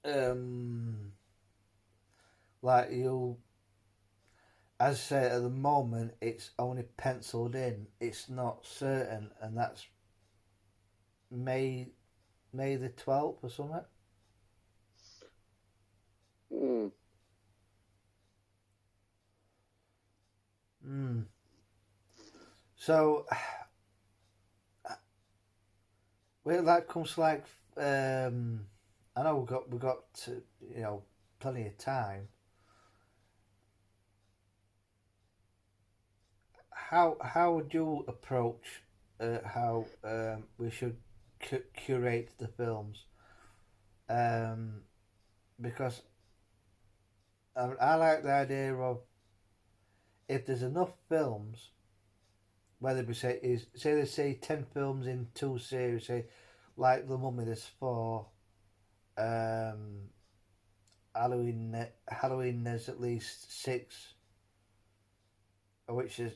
um, like you, as I say, at the moment, it's only penciled in. It's not certain, and that's May the 12th or something. Hmm. Mm. So, when that comes to like, I know we got to, plenty of time. How would you approach how we should curate the films? Um, because I like the idea of if there's enough films, whether we say they say 10 films in two series, say like the Mummy, there's four. Um, Halloween there's at least six, which is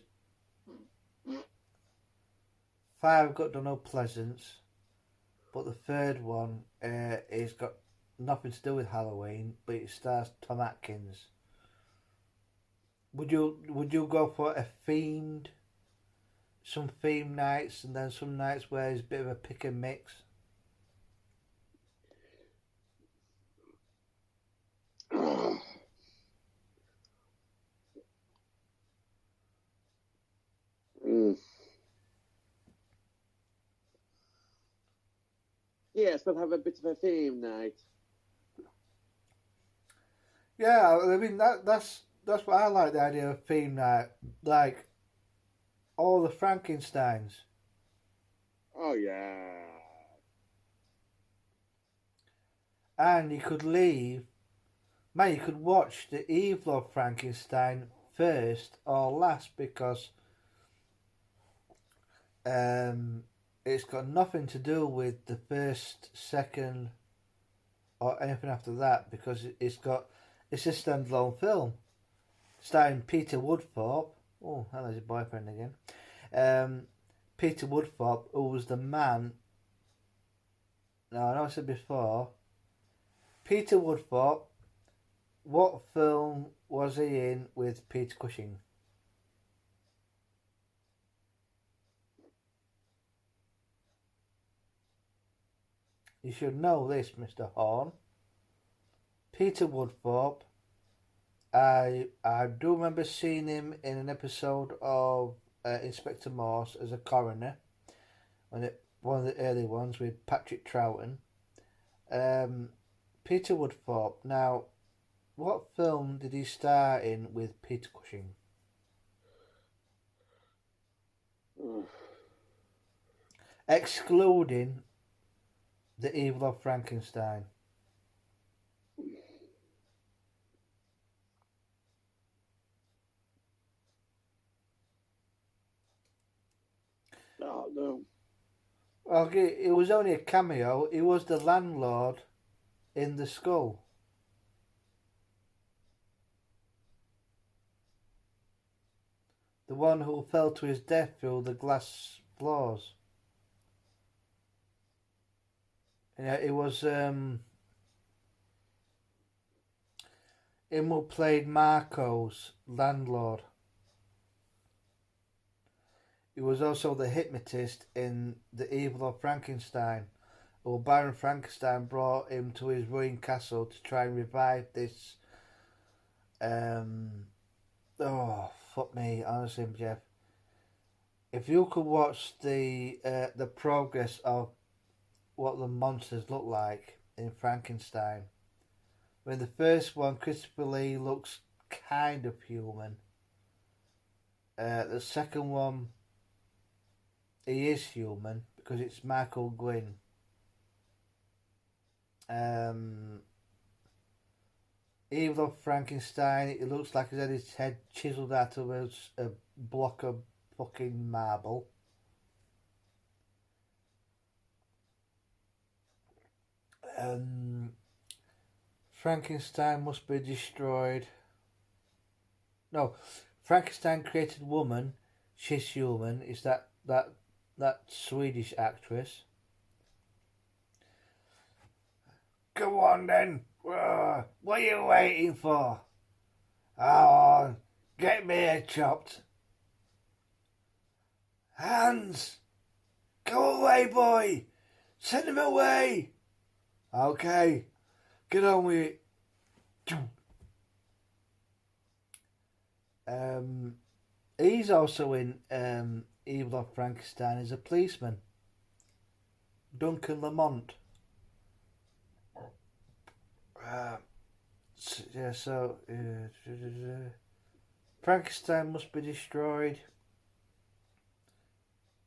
five got done no pleasance, but the third one is got nothing to do with Halloween, but it stars Tom Atkins. Would you go for a themed, some theme nights, and then some nights where it's a bit of a pick and mix? Hmm. Yes, we'll have a bit of a theme night. Yeah, I mean that's what I like, the idea of theme night, like all the Frankenstein's, Oh yeah. and you could leave. Man, you could watch the evil of Frankenstein first or last because um, it's got nothing to do with the first, second, or anything after that because it's a standalone film starring Peter Woodthorpe. Oh, hello, his boyfriend again. Um, Peter Woodthorpe, who was the man. No, I know I said before. Peter Woodthorpe. What film was he in with Peter Cushing? You should know this, Mr. Horn. Peter Woodthorpe. I do remember seeing him in an episode of Inspector Morse as a coroner, one of the early ones with Patrick Troughton. Um, Peter Woodthorpe. Now, what film did he star in with Peter Cushing? Oh, Excluding The Evil of Frankenstein. no. Okay, it was only a cameo. He was the landlord in The Skull. The one who fell to his death through the glass floors. Yeah, it was him who played Marco's landlord. He was also the hypnotist in The Evil of Frankenstein. Well, Baron Frankenstein brought him to his ruined castle to try and revive this. Um, oh, fuck me, honestly, Jeff. If you could watch the progress of what the monsters look like in Frankenstein, when the first one, Christopher Lee looks kind of human. The second one, he is human because it's Michael Gwynn. Um, Evil of Frankenstein, it looks like he's had his head chiselled out of a block of fucking marble. Um, Frankenstein must be destroyed. No, Frankenstein created woman. She's human. Is that Swedish actress? Go on then. What are you waiting for? Oh, get me head chopped. Hans, go away, boy. Send him away. Okay, get on with it. He's also in Evil of Frankenstein as a policeman. Duncan Lamont. Frankenstein must be destroyed.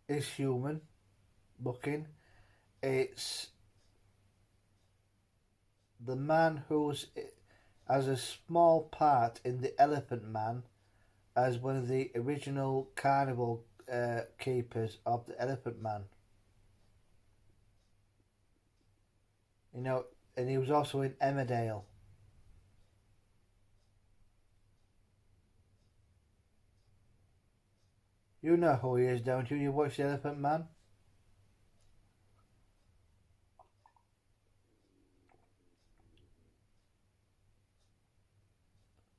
Is human looking. It's the man who's has a small part in the Elephant Man as one of the original carnival keepers of the Elephant Man. You know, and he was also in Emmerdale. You know who he is, don't you? You watch the Elephant Man?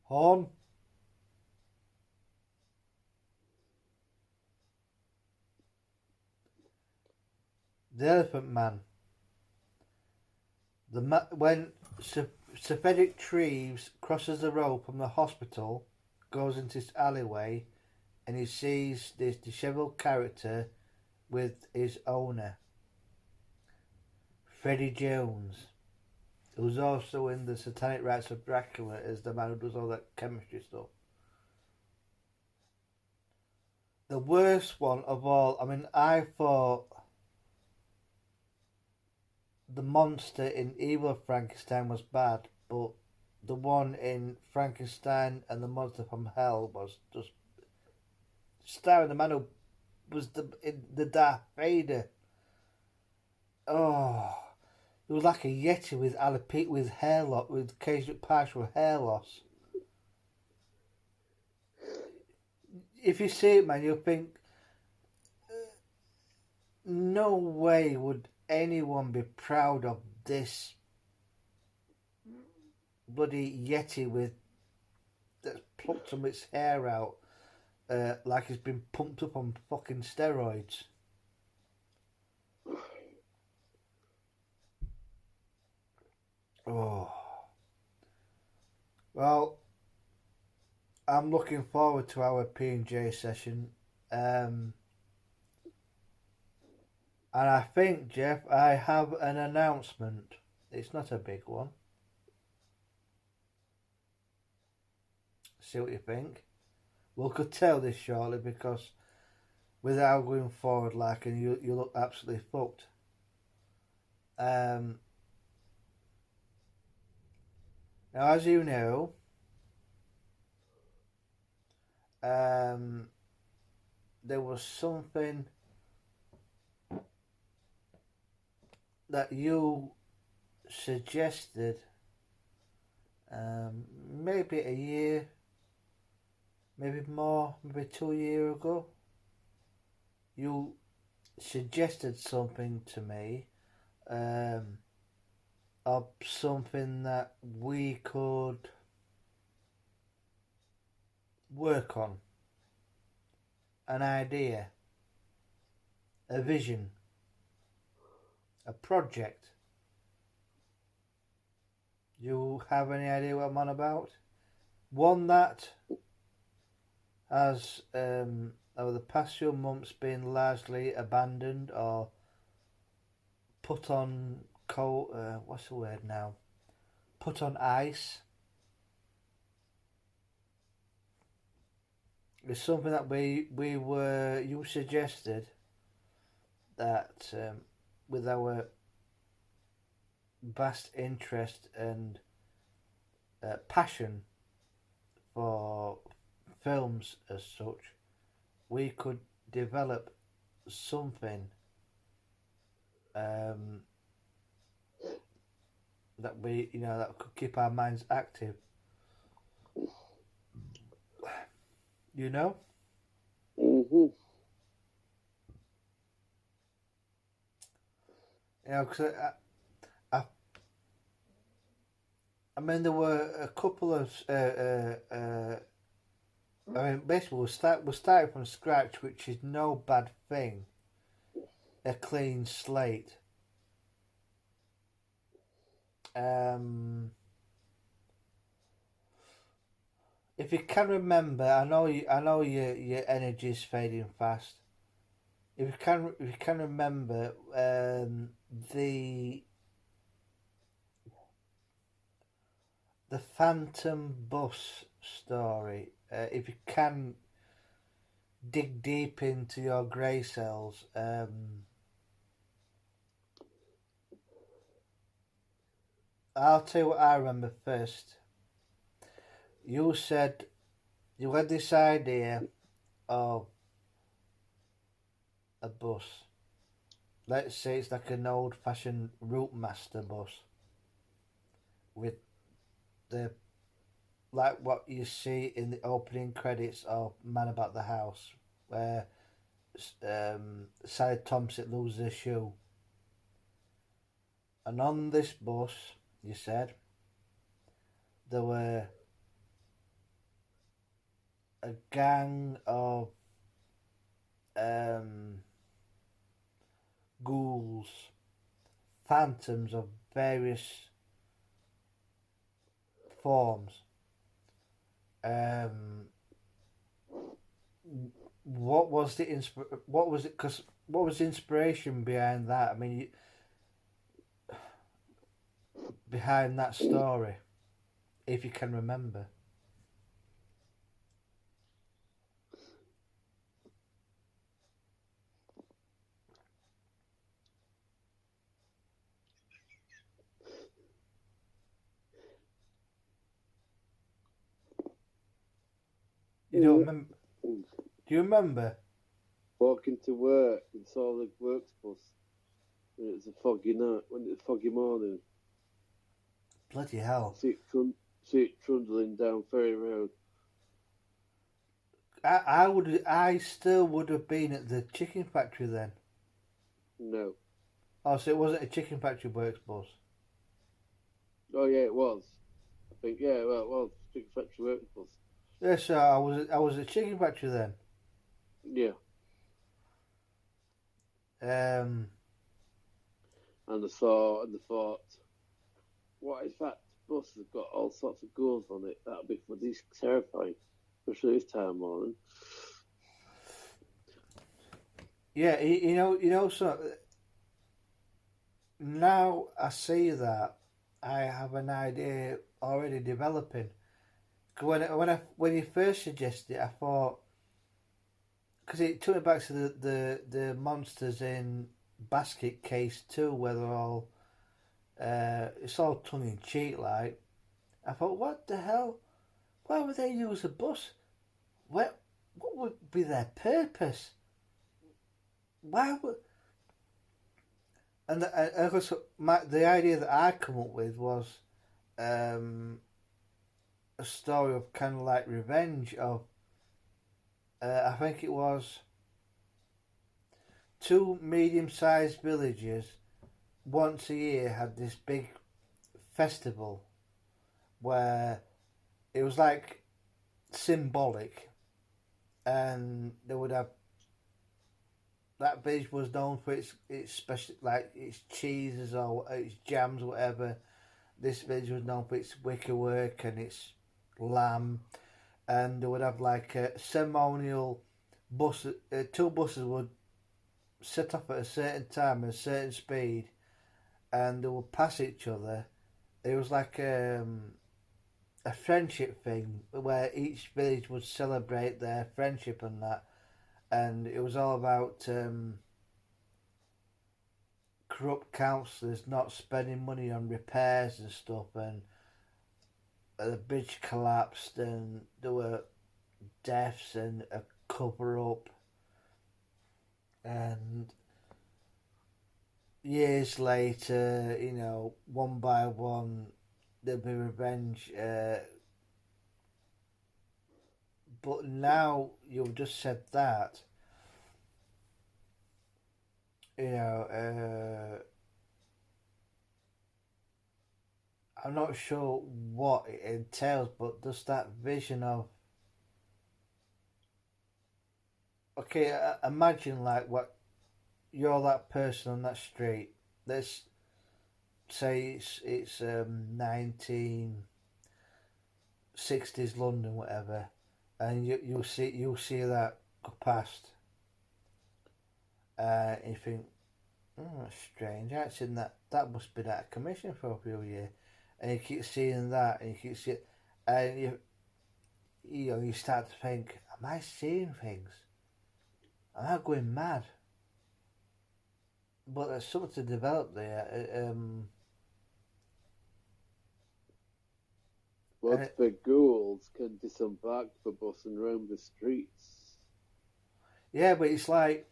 Horn? The Elephant Man. When Sir Frederick Treves crosses the road from the hospital, goes into this alleyway, and he sees this dishevelled character with his owner, Freddie Jones, who's also in the Satanic Rites of Dracula as the man who does all that chemistry stuff. The worst one of all, I mean, I thought the monster in Evil of Frankenstein was bad, but the one in Frankenstein and the Monster from Hell was just starring the man who was the Darth Vader. Oh, it was like a yeti with alopecia, with hair loss, with occasional partial hair loss. If you see it, man, you'll think, no way would anyone be proud of this bloody yeti with that's plucked some of its hair out, like it's been pumped up on fucking steroids. Oh, well, I'm looking forward to our P&J session. And I think, Jeff, I have an announcement. It's not a big one. See what you think. We'll curtail this shortly because without going forward, like, and you look absolutely fucked. Now, as you know, there was something that you suggested maybe a year, maybe more, maybe 2 years ago. You suggested something to me of something that we could work on, an idea, a vision, a project. You have any idea what I'm on about? One that has over the past few months been largely abandoned or put on what's the word now? Put on ice. It's something that you suggested that with our vast interest and passion for films as such, we could develop something that that could keep our minds active. You know? Mm-hmm. You know, because I mean, there were a couple of. I mean, basically, we're starting from scratch, which is no bad thing. A clean slate. Um, if you can remember, I know your energy is fading fast. If you can remember, the Phantom Bus story. If you can dig deep into your grey cells, I'll tell you what I remember first. You said you had this idea of a bus. Let's say it's like an old fashioned route master bus with the like what you see in the opening credits of Man About the House, where Sally Thompson loses her shoe. And on this bus, you said, there were a gang of um, ghouls, phantoms of various forms. Um, what was the What was it? Because what was the inspiration behind that? I mean, behind that story, if you can remember. You don't remember? Do you remember? Walking to work and saw the works bus. And it was a foggy night, when it was a foggy morning. Bloody hell! See it trundling down Ferry Road. I still would have been at the chicken factory then. No. Oh, so it wasn't a chicken factory works bus. Oh yeah, it was. I think well it was. Chicken Factory works bus. Yeah, so I was at chicken factory then. Yeah. Um, And I thought, what if that bus has got all sorts of ghouls on it? That'd be bloody terrifying, especially this time of morning. yeah, you know. So now I see that I have an idea already developing. 'Cause when you first suggested it, I thought because it took me back to the monsters in Basket Case 2, where they're all it's all tongue in cheek like. I thought, what the hell? Why would they use a bus? What would be their purpose? Why would? And of course, the idea that I come up with was um, a story of kind of like revenge of. I think it was two medium-sized villages once a year had this big festival where it was like symbolic, and they would have that village was known for its special like its cheeses or its jams or whatever. This village was known for its wicker work and its lamb, and they would have like a ceremonial bus. Two buses would set off at a certain time at a certain speed, and they would pass each other. It was like a friendship thing where each village would celebrate their friendship and that, and it was all about corrupt councillors not spending money on repairs and stuff, and the bridge collapsed, and there were deaths and a cover up, and years later, you know, one by one, there'll be revenge. But now you've just said that, you know, I'm not sure what it entails, but just that vision of okay, imagine like what you're that person on that street. Let's say it's 1960s London, whatever, and you'll see that go past, and you think, oh, that's strange. I actually that must be out of commission for a few years, and you keep seeing that, and you keep seeing, and you start to think, am I seeing things? Am I going mad? But there's something to develop there. What And the ghouls can disembark the bus and roam the streets? yeah, but it's like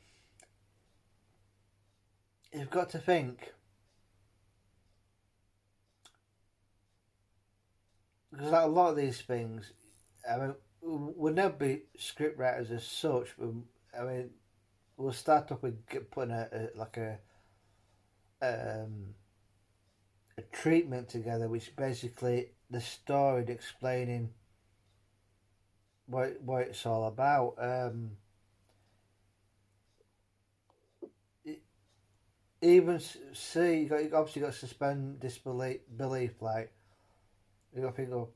you've got to think because like a lot of these things, I mean, we'll never be script writers as such, but I mean, we'll start off with putting um, a treatment together, which basically the story and explaining what it's all about. Even see, you obviously got to suspend disbelief. Like you got to think of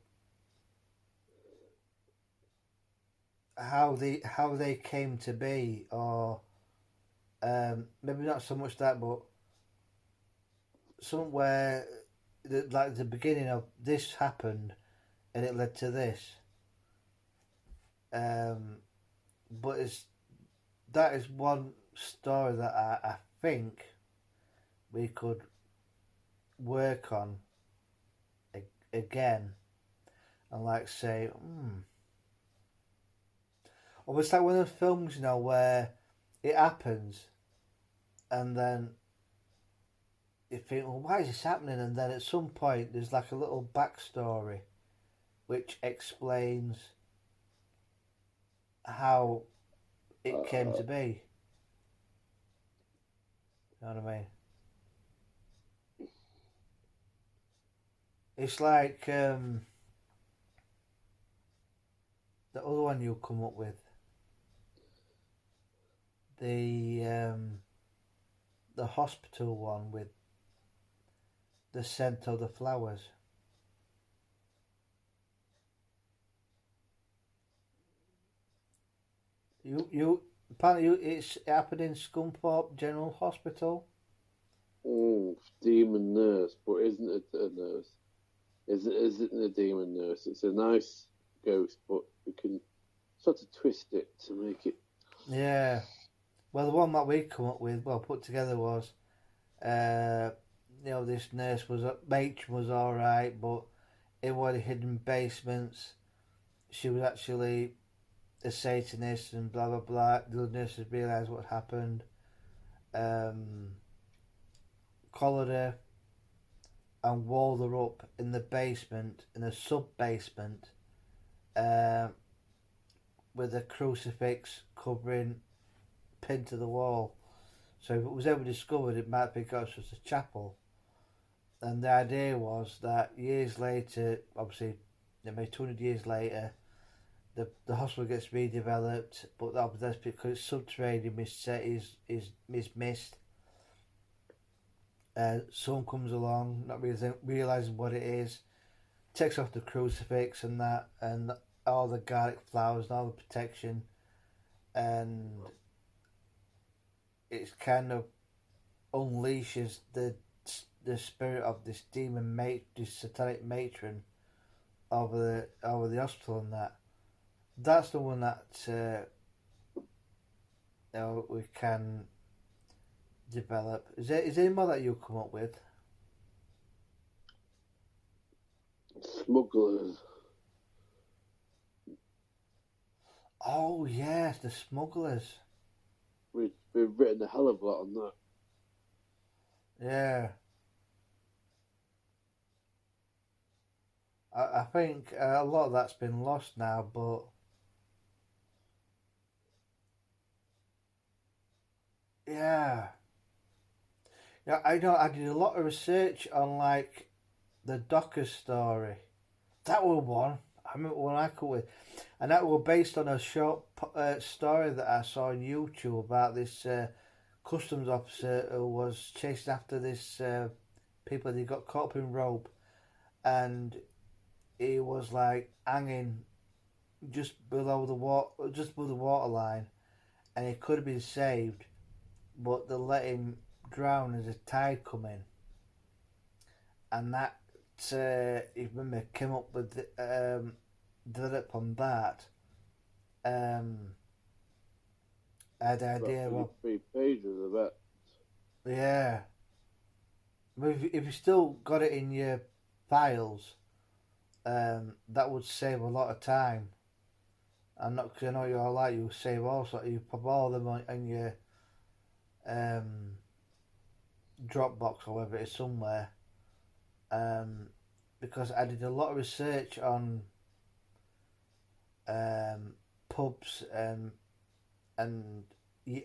how they came to be, or maybe not so much that, but somewhere like the beginning of this happened and it led to this. Um, but that is one story that I think we could work on again and like say, or it's like one of those films, where it happens and then you think, well, why is this happening? And then at some point there's like a little backstory which explains how it came Uh, to be. You know what I mean? It's like the other one you come up with, the hospital one with the scent of the flowers. You apparently it's happened in Scunthorpe General Hospital. demon nurse, but isn't it a nurse? Isn't a demon nurse? It's a nice ghost, but we can sort of twist it to make it. Yeah. Well, the one that we come up with, well put together, was uh, this nurse was matron was all right, but in one of the hidden basements, she was actually a Satanist and blah blah blah. The nurses realised what happened. Um, Collared her and walled her up in the basement, in a sub basement, uh, with a crucifix covering pinned to the wall. So if it was ever discovered, it might be because it was a chapel. And the idea was that years later, obviously, maybe 200 years later, the hospital gets redeveloped, but that's because it's subterranean is missed. Someone comes along, not realizing what it is, takes off the crucifix and that, and all the garlic flowers and all the protection, and it's kind of unleashes the spirit of this this satanic matron over the hospital and that. That's the one that we can develop. Is there any more that you come up with? Smugglers. Oh yes, the smugglers. We've written a hell of a lot on that. Yeah, I think a lot of that's been lost now, but yeah, yeah. I know I did a lot of research on like the Docker story. That was one. I remember one I could with, and that was based on a short story that I saw on YouTube about this customs officer who was chasing after this people that got caught up in rope, and he was like hanging just below the water line, and he could have been saved, but they let him drown as a tide come in, and that if remember came up with developed on that. I had the About idea of 3 pages of that. yeah. If you still got it in your files, that would save a lot of time. I'm not because I know you're like you save also you put all them on your um, Dropbox or whatever it is somewhere. Because I did a lot of research on pubs and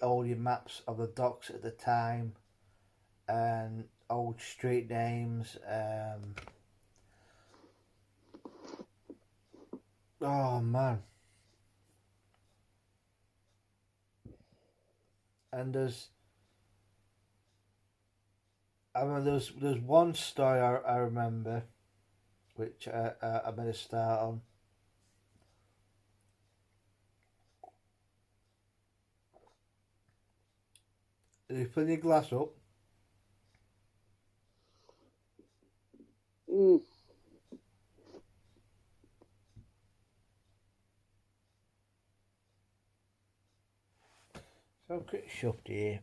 all your maps of the docks at the time and old street names. Oh man, and I mean there's one story I remember which I made a start on. You fill your glass up. Mm. So quick shoved here.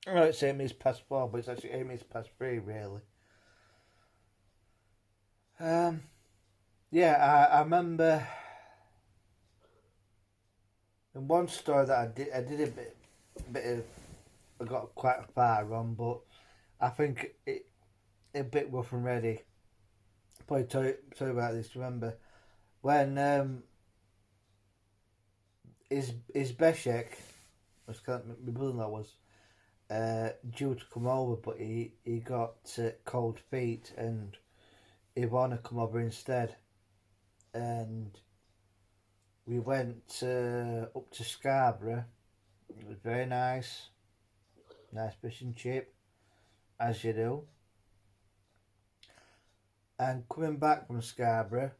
Oh, it's 8 minutes past 4, but it's actually 8 minutes past 3, really. Um, yeah, I remember in one story that I did bit of, I got quite far on, but I think it a bit rough and ready. Probably tell you about this. Remember when his Beshek, my brother-in-law was due to come over, but he got cold feet and Ivana come over instead, and we went up to Scarborough. It was very nice fish and chip, as you do. And coming back from Scarborough,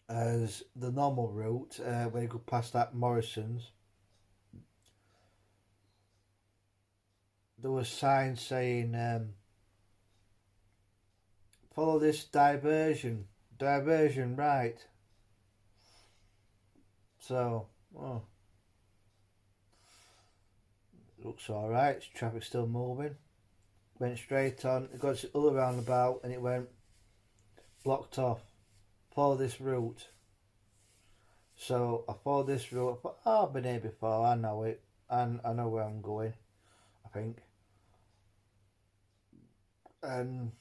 as the normal route, where you go past that Morrison's, there was signs saying, follow this diversion right. So, oh, looks alright, traffic's still moving. Went straight on, it got to the other roundabout and it went blocked off. Follow this route. So I followed this route. I thought, oh, I've been here before. I know it. And I know where I'm going. I think. And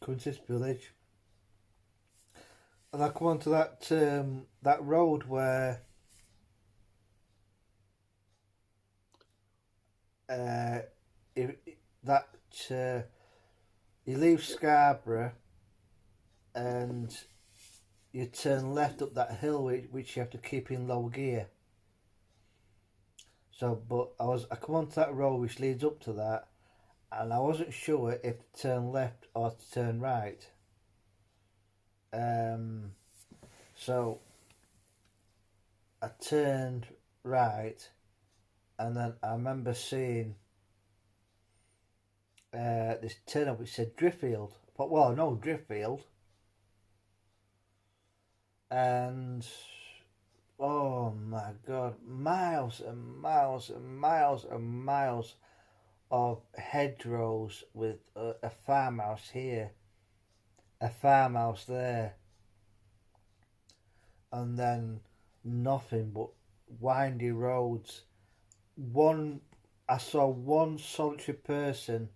come to this village, and I come onto that road where uh, if that you leave Scarborough and you turn left up that hill which you have to keep in low gear. So, but I come onto that road which leads up to that, and I wasn't sure if to turn left or to turn right. So I turned right, and then I remember seeing this turn up which said Driffield. I thought, well, no, Driffield. And oh my god, miles and miles and miles and miles of hedgerows with a farmhouse here, a farmhouse there, and then nothing but windy roads. I saw one solitary person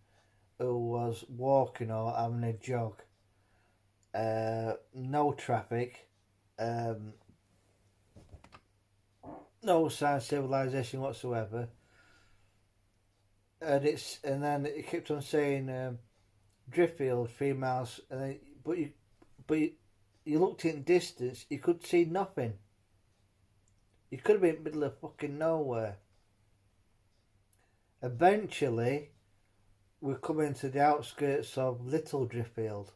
who was walking or having a jog. No traffic. Um, no sign of civilization whatsoever. And then it kept on saying Driffield 3 miles, and then, but you looked in distance, you could see nothing. You could have been in the middle of fucking nowhere. Eventually, we come into the outskirts of Little Driffield,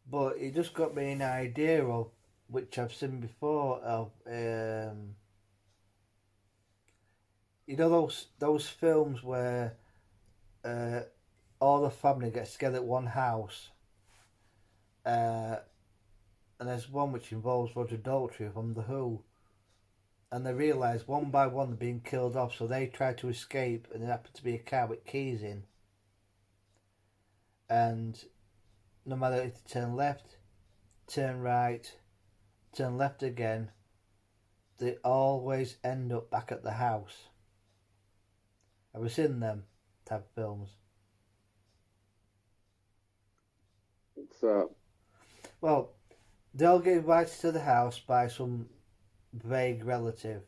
but it just got me an idea of, which I've seen before, of you know those films where uh, all the family gets together at one house, uh, and there's one which involves Roger Daltrey from The Who, and they realise one by one they're being killed off, so they try to escape, and there happens to be a car with keys in, and no matter if they turn left, turn right, turn left again, they always end up back at the house. Have you seen them type of films? So, Well, they'll get invited to the house by some vague relative,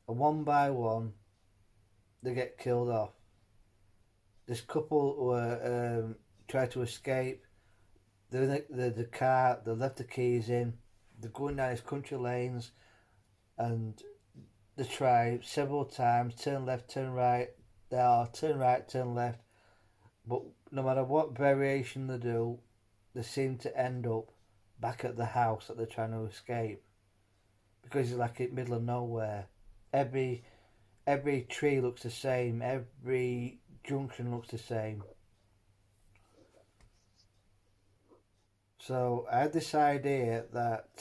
and one by one, they get killed off. This couple were tried to escape. They're in the car. They left the keys in. They're going down these country lanes, and they try several times. Turn left, turn right. They are turn right, turn left. But no matter what variation they do, they seem to end up back at the house that they're trying to escape, because it's like in the middle of nowhere. Every tree looks the same. Every junction looks the same. So I had this idea that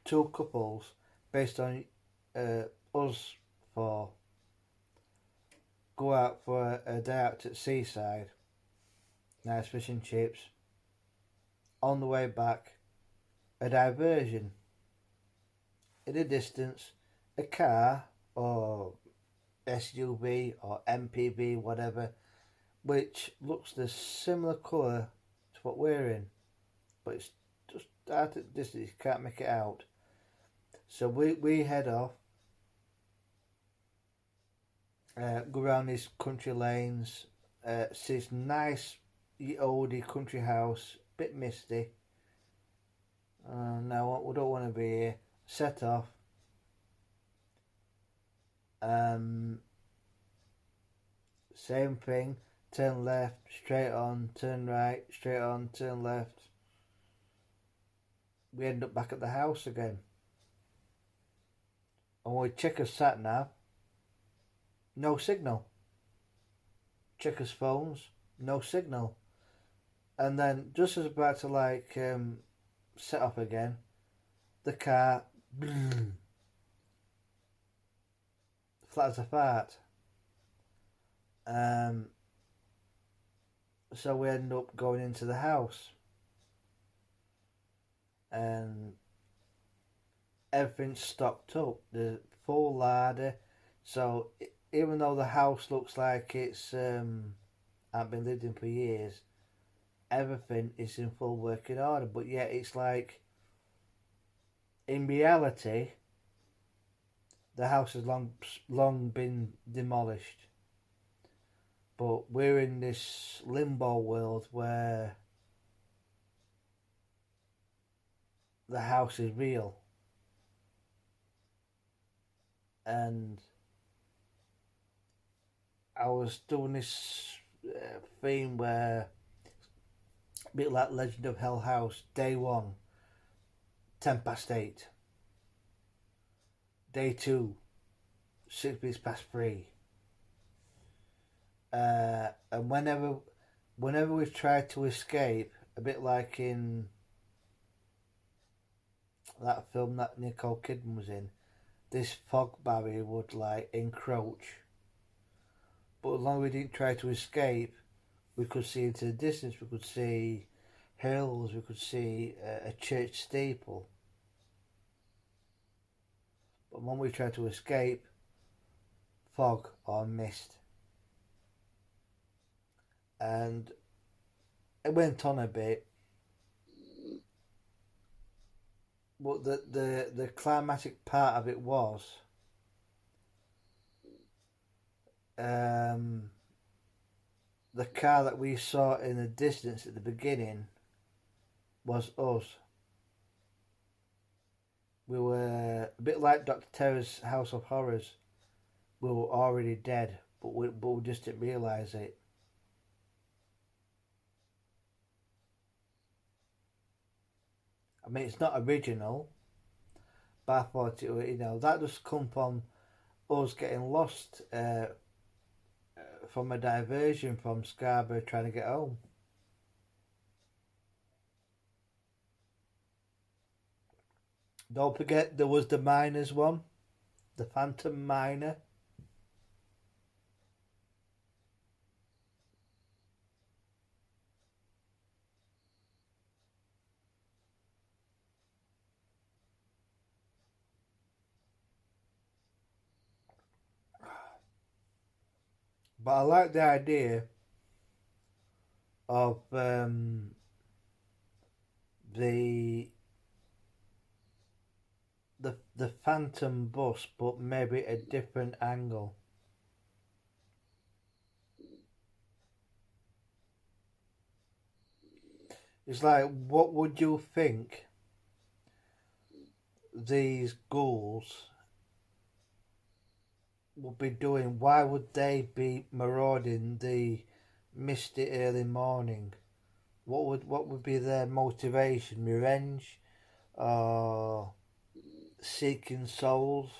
two couples, based on us four, go out for a day out at seaside, nice fish and chips. On the way back, a diversion. In the distance, a car or SUV or MPV, whatever, which looks the similar colour to what we're in, but it's just out at distance, you can't make it out. So we head off, go around these country lanes, see this nice oldie country house, bit misty. No, we don't want to be here. Set off. Same thing. Turn left, straight on. Turn right, straight on. Turn left. We end up back at the house again. And when we check our sat nav, no signal. Check his phones, no signal. And then just as about to set off again, the car flat as a fart. So we end up going into the house, and everything's stocked up. There's full larder. So even though the house looks like it's hasn't been lived in for years, everything is in full working order. But yet it's like, in reality, the house has long been demolished. But we're in this limbo world where the house is real. And I was doing this theme where, a bit like Legend of Hell House, day 1, 8:10. Day 2, 3:06. And whenever we've tried to escape, a bit like in that film that Nicole Kidman was in, this fog barrier would encroach. But as long as we didn't try to escape, we could see into the distance. We could see hills. We could see a church steeple. But when we tried to escape, fog or mist. And it went on a bit. but the climatic part of it was um, the car that we saw in the distance at the beginning was us. We were a bit like Dr. Terror's House of Horrors. We were already dead, but we just didn't realise it. I mean, it's not original, but I thought that just come from us getting lost from a diversion from Scarborough trying to get home. Don't forget there was the miners one, the Phantom Miner. But I like the idea of the the Phantom bus, but maybe a different angle. It's like, what would you think these ghouls would be doing? Why would they be marauding the misty early morning? What would be their motivation? Revenge or seeking souls?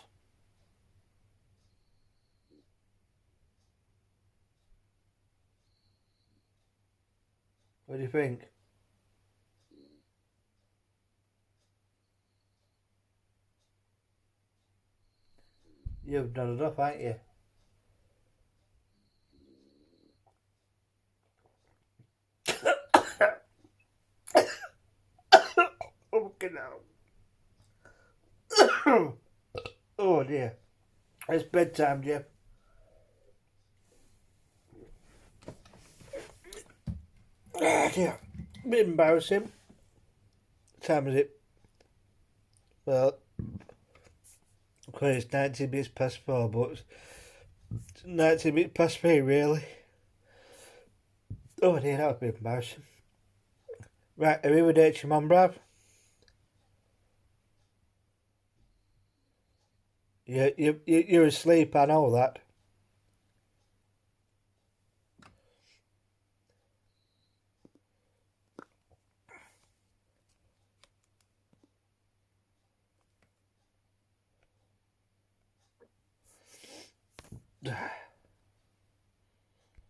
What do you think? You've done enough, haven't you? Fucking hell. Oh dear. It's bedtime, Jeff. Ah, dear. Bit embarrassing. What time is it? Well, okay, it's 19 minutes past 4, but it's 19 minutes past 3, really. Oh dear, that was a bit embarrassing. Right, arrivederci, mum, bruv. You're asleep, I know that.